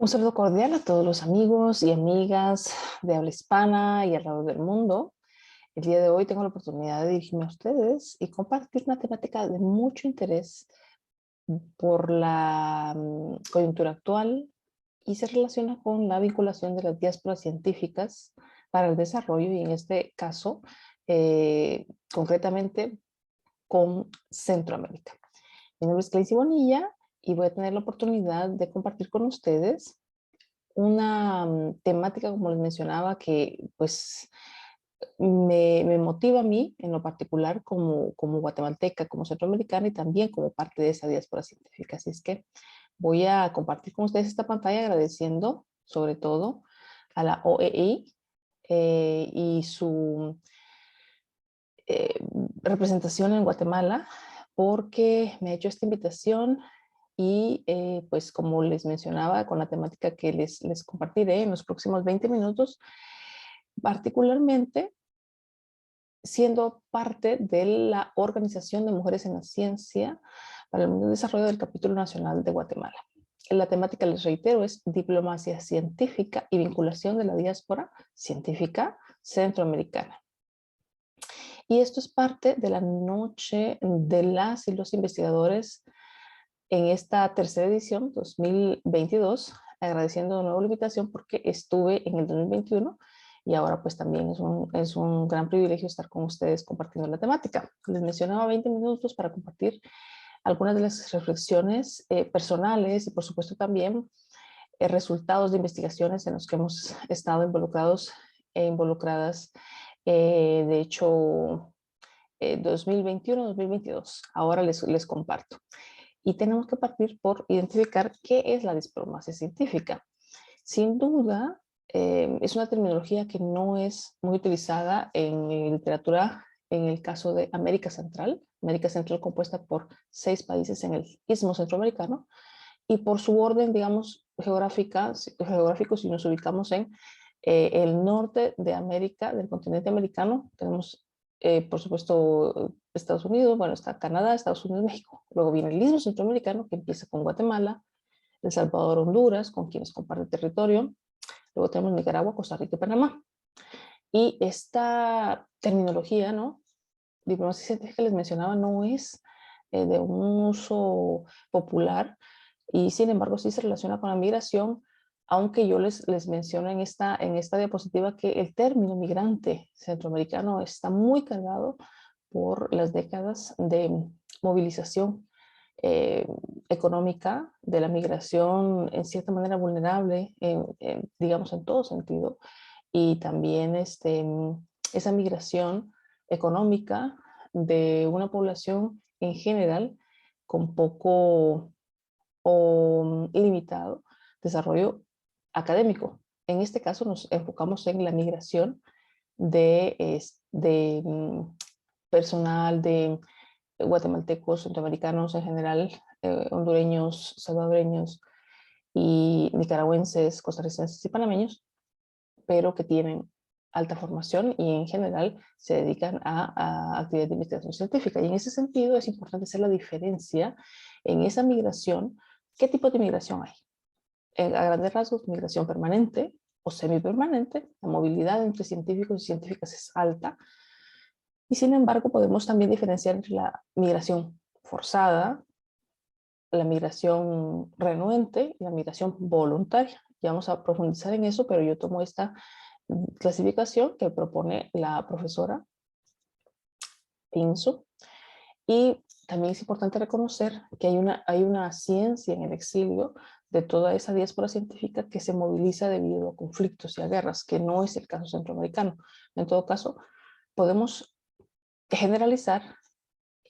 Un saludo cordial a todos los amigos y amigas de habla hispana y alrededor del mundo. El día de hoy tengo la oportunidad de dirigirme a ustedes y compartir una temática de mucho interés por la coyuntura actual y se relaciona con la vinculación de las diásporas científicas para el desarrollo y en este caso, concretamente con Centroamérica. Mi nombre es Cleisy Bonilla y voy a tener la oportunidad de compartir con ustedes una temática, como les mencionaba, que pues me motiva a mí en lo particular como guatemalteca, como centroamericana y también como parte de esa diáspora científica. Así es que voy a compartir con ustedes esta pantalla agradeciendo sobre todo a la OEI y su eh, representación en Guatemala porque me ha hecho esta invitación y pues como les mencionaba con la temática que les compartiré en los próximos 20 minutos, particularmente siendo parte de la Organización de Mujeres en la Ciencia para el Desarrollo del Capítulo Nacional de Guatemala. La temática, les reitero, es diplomacia científica y vinculación de la diáspora científica centroamericana. Y esto es parte de la noche de las y los investigadores en esta tercera edición 2022, agradeciendo de nuevo la invitación porque estuve en el 2021 y ahora pues también es un gran privilegio estar con ustedes compartiendo la temática. Les mencionaba 20 minutos para compartir algunas de las reflexiones personales y por supuesto también resultados de investigaciones en los que hemos estado involucrados e involucradas, de hecho, 2021-2022. Ahora les comparto. Y tenemos que partir por identificar qué es la diplomacia científica. Sin duda, es una terminología que no es muy utilizada en literatura en el caso de América Central compuesta por 6 países en el istmo centroamericano, y por su orden, digamos, geográfico, si nos ubicamos en el norte de América, del continente americano, tenemos, por supuesto, Estados Unidos, bueno, está Canadá, Estados Unidos, México. Luego viene el istmo centroamericano, que empieza con Guatemala, El Salvador, Honduras, con quienes comparte territorio. Luego tenemos Nicaragua, Costa Rica y Panamá. Y esta terminología, ¿no? Diplomacia científica que les mencionaba no es de un uso popular y sin embargo sí se relaciona con la migración, aunque yo les menciono en esta diapositiva que el término migrante centroamericano está muy cargado por las décadas de movilización eh, económica, de la migración en cierta manera vulnerable, digamos en todo sentido, y también esa migración económica de una población en general con poco o limitado desarrollo académico. En este caso nos enfocamos en la migración de personal de guatemaltecos, centroamericanos en general, hondureños, salvadoreños y nicaragüenses, costarricenses y panameños, pero que tienen alta formación y en general se dedican a actividades de investigación científica. Y en ese sentido es importante hacer la diferencia en esa migración. ¿Qué tipo de migración hay? A grandes rasgos, migración permanente o semipermanente. La movilidad entre científicos y científicas es alta. Y sin embargo, podemos también diferenciar entre la migración forzada, la migración renuente y la migración voluntaria. Ya vamos a profundizar en eso, pero yo tomo esta clasificación que propone la profesora Pinso. Y también es importante reconocer que hay una ciencia en el exilio de toda esa diáspora científica que se moviliza debido a conflictos y a guerras, que no es el caso centroamericano. En todo caso, podemos generalizar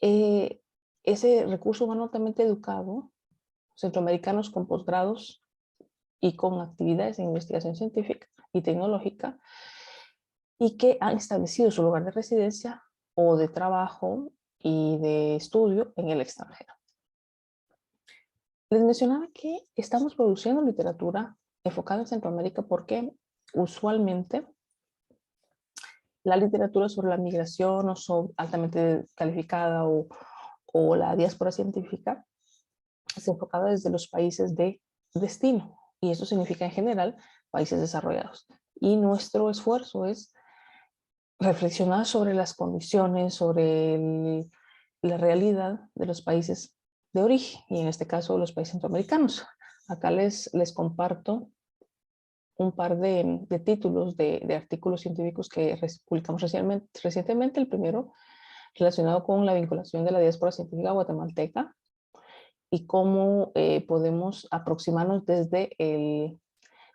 ese recurso humano altamente educado, centroamericanos con posgrados y con actividades en investigación científica y tecnológica, y que han establecido su lugar de residencia o de trabajo y de estudio en el extranjero. Les mencionaba que estamos produciendo literatura enfocada en Centroamérica porque usualmente la literatura sobre la migración o sobre altamente calificada o la diáspora científica se enfocaba desde los países de destino, y eso significa en general países desarrollados. Y nuestro esfuerzo es reflexionar sobre las condiciones, sobre la realidad de los países de origen, y en este caso los países centroamericanos. Acá les comparto un par de títulos de artículos científicos que publicamos recientemente. El primero relacionado con la vinculación de la diáspora científica guatemalteca y cómo podemos aproximarnos desde el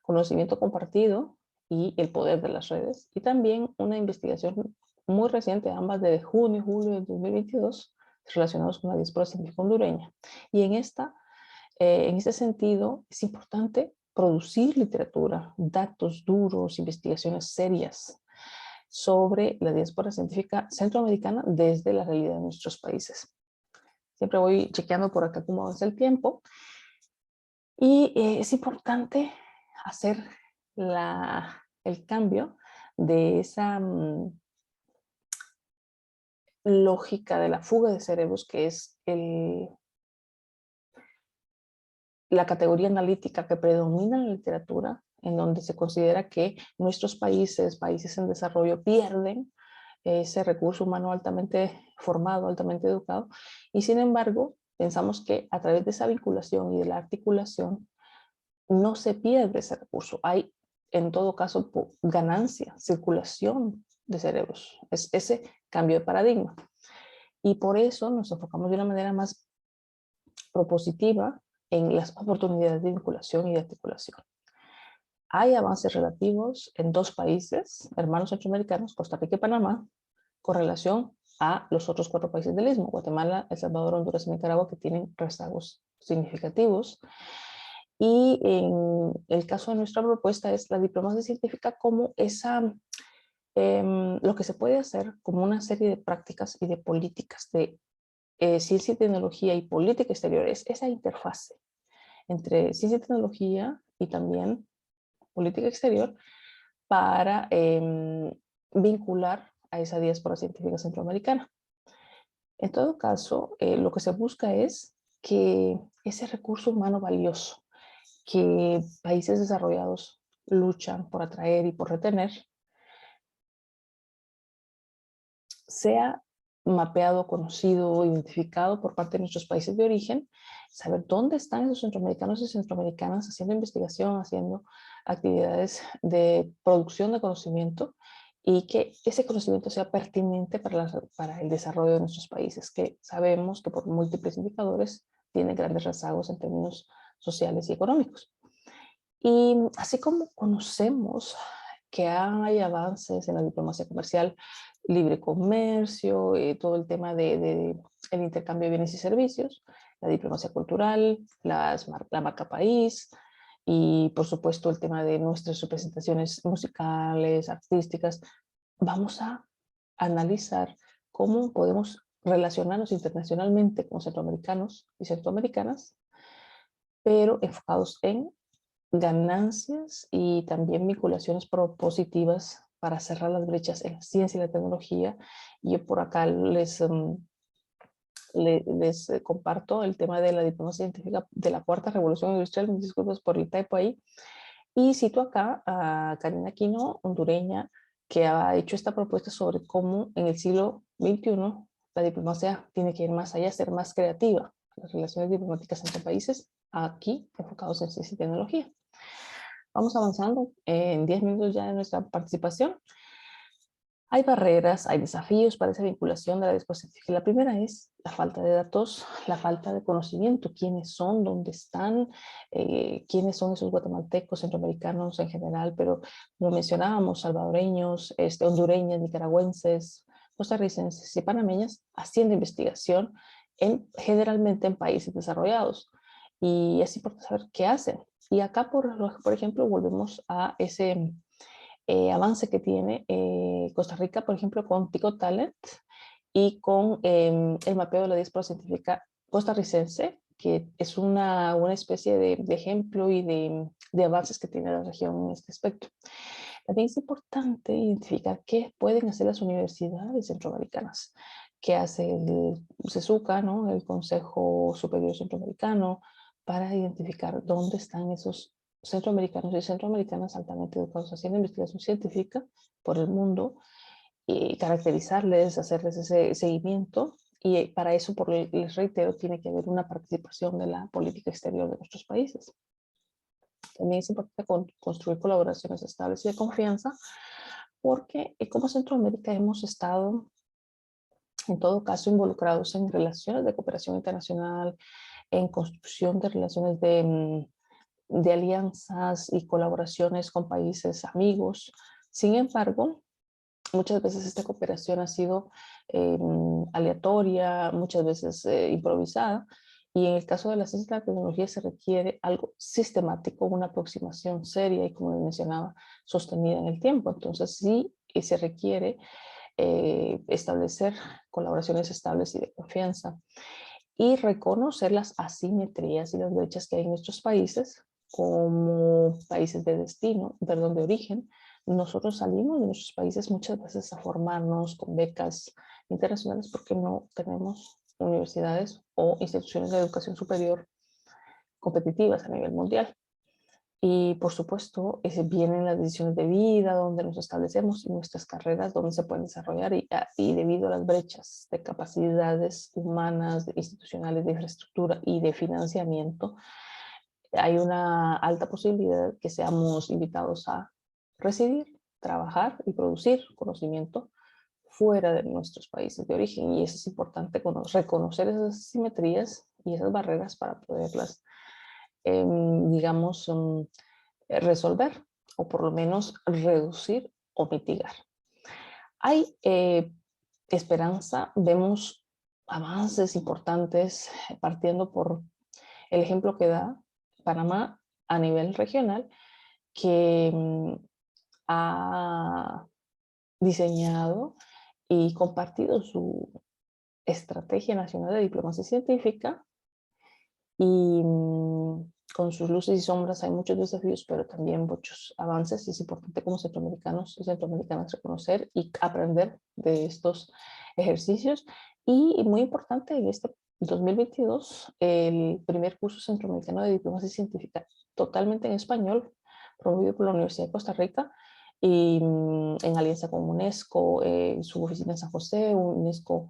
conocimiento compartido y el poder de las redes. Y también una investigación muy reciente, ambas de junio y julio de 2022, relacionados con la diáspora científica hondureña. Y en este sentido, es importante producir literatura, datos duros, investigaciones serias sobre la diáspora científica centroamericana desde la realidad de nuestros países. Siempre voy chequeando por acá cómo avanza el tiempo. Y es importante hacer el cambio de esa lógica de la fuga de cerebros, que es la categoría analítica que predomina en la literatura, en donde se considera que nuestros países en desarrollo, pierden ese recurso humano altamente formado, altamente educado, y sin embargo, pensamos que a través de esa vinculación y de la articulación, no se pierde ese recurso. Hay, en todo caso, ganancia, circulación de cerebros. Es ese cambio de paradigma. Y por eso nos enfocamos de una manera más propositiva en las oportunidades de vinculación y de articulación. Hay avances relativos en dos países, hermanos centroamericanos, Costa Rica y Panamá, con relación a los otros 4 países del Istmo, Guatemala, El Salvador, Honduras y Nicaragua, que tienen rezagos significativos. Y en el caso de nuestra propuesta es la diplomacia científica como lo que se puede hacer como una serie de prácticas y de políticas de ciencia y tecnología y política exterior, es esa interfase entre ciencia y tecnología y también política exterior para vincular a esa diáspora científica centroamericana. En todo caso, lo que se busca es que ese recurso humano valioso que países desarrollados luchan por atraer y por retener, sea mapeado, conocido, identificado por parte de nuestros países de origen, saber dónde están esos centroamericanos y centroamericanas haciendo investigación, haciendo actividades de producción de conocimiento, y que ese conocimiento sea pertinente para el desarrollo de nuestros países, que sabemos que por múltiples indicadores tienen grandes rezagos en términos sociales y económicos. Y así como conocemos que hay avances en la diplomacia comercial, libre comercio, todo el tema de el intercambio de bienes y servicios, la diplomacia cultural, la marca país, y por supuesto el tema de nuestras representaciones musicales, artísticas, vamos a analizar cómo podemos relacionarnos internacionalmente con centroamericanos y centroamericanas, pero enfocados en ganancias y también vinculaciones propositivas para cerrar las brechas en la ciencia y la tecnología. Yo por acá les comparto el tema de la diplomacia científica de la cuarta revolución industrial, mis disculpas por el typo ahí, y cito acá a Karina Aquino, hondureña, que ha hecho esta propuesta sobre cómo en el siglo XXI la diplomacia tiene que ir más allá, ser más creativa. Las relaciones diplomáticas entre países, aquí enfocados en ciencia y tecnología. Vamos avanzando en 10 minutos ya de nuestra participación. Hay barreras, hay desafíos para esa vinculación de la diáspora científica. La primera es la falta de datos, la falta de conocimiento, quiénes son, dónde están, quiénes son esos guatemaltecos, centroamericanos en general, pero como mencionábamos, salvadoreños, hondureños, nicaragüenses, costarricenses y panameñas haciendo investigación generalmente en países desarrollados. Y es importante saber qué hacen. Y acá, por ejemplo, volvemos a ese avance que tiene Costa Rica, por ejemplo, con Tico Talent y con el mapeo de la diáspora científica costarricense, que es una especie de ejemplo y de avances que tiene la región en este aspecto. También es importante identificar qué pueden hacer las universidades centroamericanas, qué hace el CESUCA, ¿no? El Consejo Superior Centroamericano, para identificar dónde están esos centroamericanos y centroamericanas altamente educados haciendo investigación científica por el mundo y caracterizarles, hacerles ese seguimiento. Y para eso, les reitero, tiene que haber una participación de la política exterior de nuestros países. También es importante construir colaboraciones estables y de confianza, porque como Centroamérica hemos estado, en todo caso, involucrados en relaciones de cooperación internacional, en construcción de relaciones de alianzas y colaboraciones con países amigos. Sin embargo, muchas veces esta cooperación ha sido aleatoria, muchas veces improvisada, y en el caso de la ciencia y la tecnología se requiere algo sistemático, una aproximación seria y, como mencionaba, sostenida en el tiempo. Entonces sí se requiere establecer colaboraciones estables y de confianza y reconocer las asimetrías y las brechas que hay en nuestros países como países de destino, perdón, de origen. Nosotros salimos de nuestros países muchas veces a formarnos con becas internacionales porque no tenemos universidades o instituciones de educación superior competitivas a nivel mundial. Y por supuesto, vienen las decisiones de vida, donde nos establecemos y nuestras carreras, donde se pueden desarrollar y debido a las brechas de capacidades humanas, institucionales, de infraestructura y de financiamiento, hay una alta posibilidad que seamos invitados a residir, trabajar y producir conocimiento fuera de nuestros países de origen. Y eso es importante, reconocer esas asimetrías y esas barreras para poderlas, digamos, resolver o por lo menos reducir o mitigar. Hay esperanza, vemos avances importantes partiendo por el ejemplo que da Panamá a nivel regional, que ha diseñado y compartido su estrategia nacional de diplomacia científica y con sus luces y sombras hay muchos desafíos, pero también muchos avances. Es importante como centroamericanos y centroamericanas reconocer y aprender de estos ejercicios. Y muy importante, en este 2022, el primer curso centroamericano de diplomacia científica totalmente en español, promovido por la Universidad de Costa Rica, y en alianza con UNESCO, su oficina en San José, UNESCO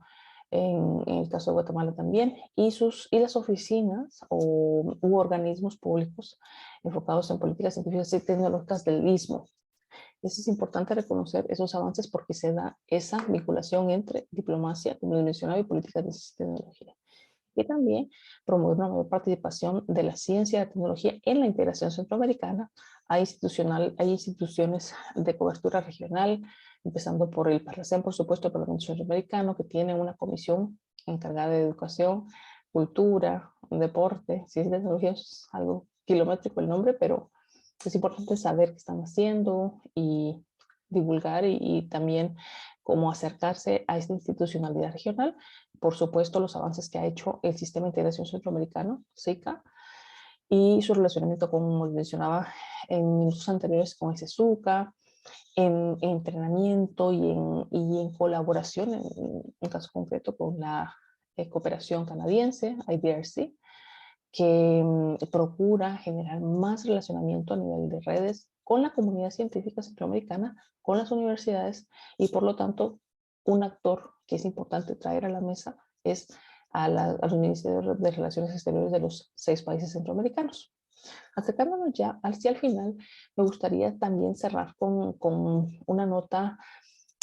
en el caso de Guatemala también, y las oficinas u organismos públicos enfocados en políticas científicas y tecnológicas del Istmo. Eso es importante reconocer esos avances porque se da esa vinculación entre diplomacia, como les mencionaba, y políticas de ciencia y tecnología. Y también promover una mayor participación de la ciencia y la tecnología en la integración centroamericana. Hay instituciones de cobertura regional, empezando por el Parlacén, por supuesto, el Parlamento Centroamericano, que tiene una comisión encargada de educación, cultura, deporte, ciencia y tecnología. Es algo kilométrico el nombre, pero es importante saber qué están haciendo y divulgar y también cómo acercarse a esta institucionalidad regional. Por supuesto, los avances que ha hecho el Sistema de Integración Centroamericano, SICA, y su relacionamiento, como mencionaba en minutos anteriores, con el CESUCA, en entrenamiento y en colaboración, en un caso concreto, con la cooperación canadiense, IDRC, que procura generar más relacionamiento a nivel de redes con la comunidad científica centroamericana, con las universidades, y por lo tanto un actor que es importante traer a la mesa es a los ministerios de Relaciones Exteriores de los 6 países centroamericanos. Acercándonos ya hacia el final, me gustaría también cerrar con una nota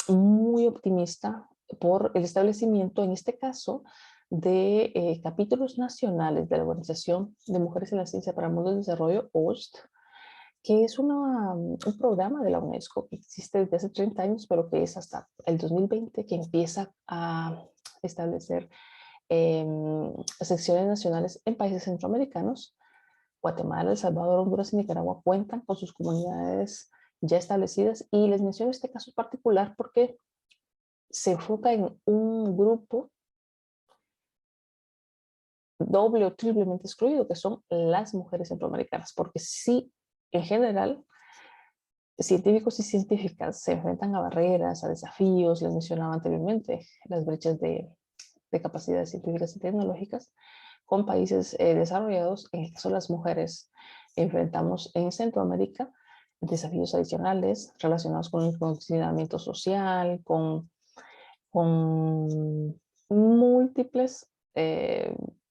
muy optimista por el establecimiento, en este caso, de capítulos nacionales de la Organización de Mujeres en la Ciencia para el Mundo del Desarrollo, OST, que es un programa de la UNESCO que existe desde hace 30 años, pero que es hasta el 2020 que empieza a establecer secciones nacionales en países centroamericanos. Guatemala, El Salvador, Honduras y Nicaragua cuentan con sus comunidades ya establecidas, y les menciono este caso particular porque se enfoca en un grupo doble o triplemente excluido, que son las mujeres centroamericanas, porque sí, en general, científicos y científicas se enfrentan a barreras, a desafíos, les mencionaba anteriormente, las brechas de capacidades científicas y tecnológicas con países desarrollados. En el caso de las mujeres enfrentamos en Centroamérica desafíos adicionales relacionados con el condicionamiento social, con múltiples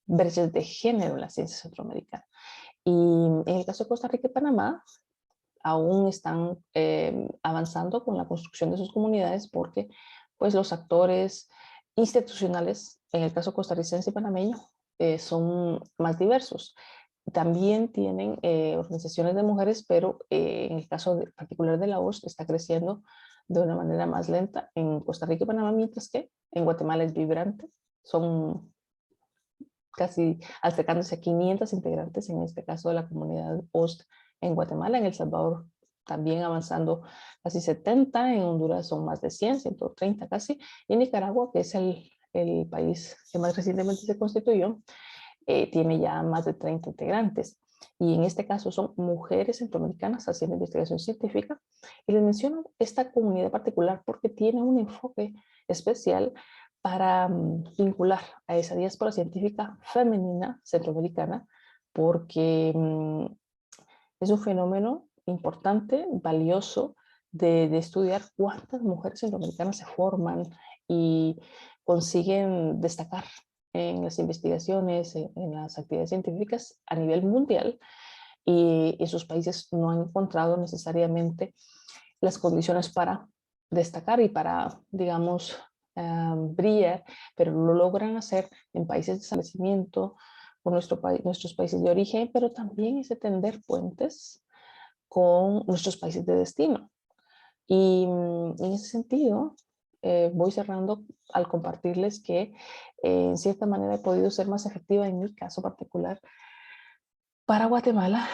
brechas de género en la ciencia centroamericana. Y en el caso de Costa Rica y Panamá, aún están avanzando con la construcción de sus comunidades porque pues, los actores institucionales, en el caso costarricense y panameño, son más diversos. También tienen organizaciones de mujeres, pero en el caso particular de la OST está creciendo de una manera más lenta en Costa Rica y Panamá, mientras que en Guatemala es vibrante. Son casi acercándose a 500 integrantes, en este caso de la comunidad OST en Guatemala, en El Salvador también avanzando casi 70, en Honduras son más de 100, 130 casi, y Nicaragua, que es el país que más recientemente se constituyó, tiene ya más de 30 integrantes. Y en este caso son mujeres centroamericanas haciendo investigación científica. Y les menciono esta comunidad particular porque tiene un enfoque especial para vincular a esa diáspora científica femenina centroamericana, porque es un fenómeno importante, valioso, de estudiar cuántas mujeres centroamericanas se forman y consiguen destacar en las investigaciones, en las actividades científicas a nivel mundial, y esos países no han encontrado necesariamente las condiciones para destacar y para, digamos, brillar, pero lo logran hacer en países de establecimiento, con nuestros países de origen, pero también es tender puentes con nuestros países de destino. Y en ese sentido, voy cerrando al compartirles que en cierta manera he podido ser más efectiva en mi caso particular para Guatemala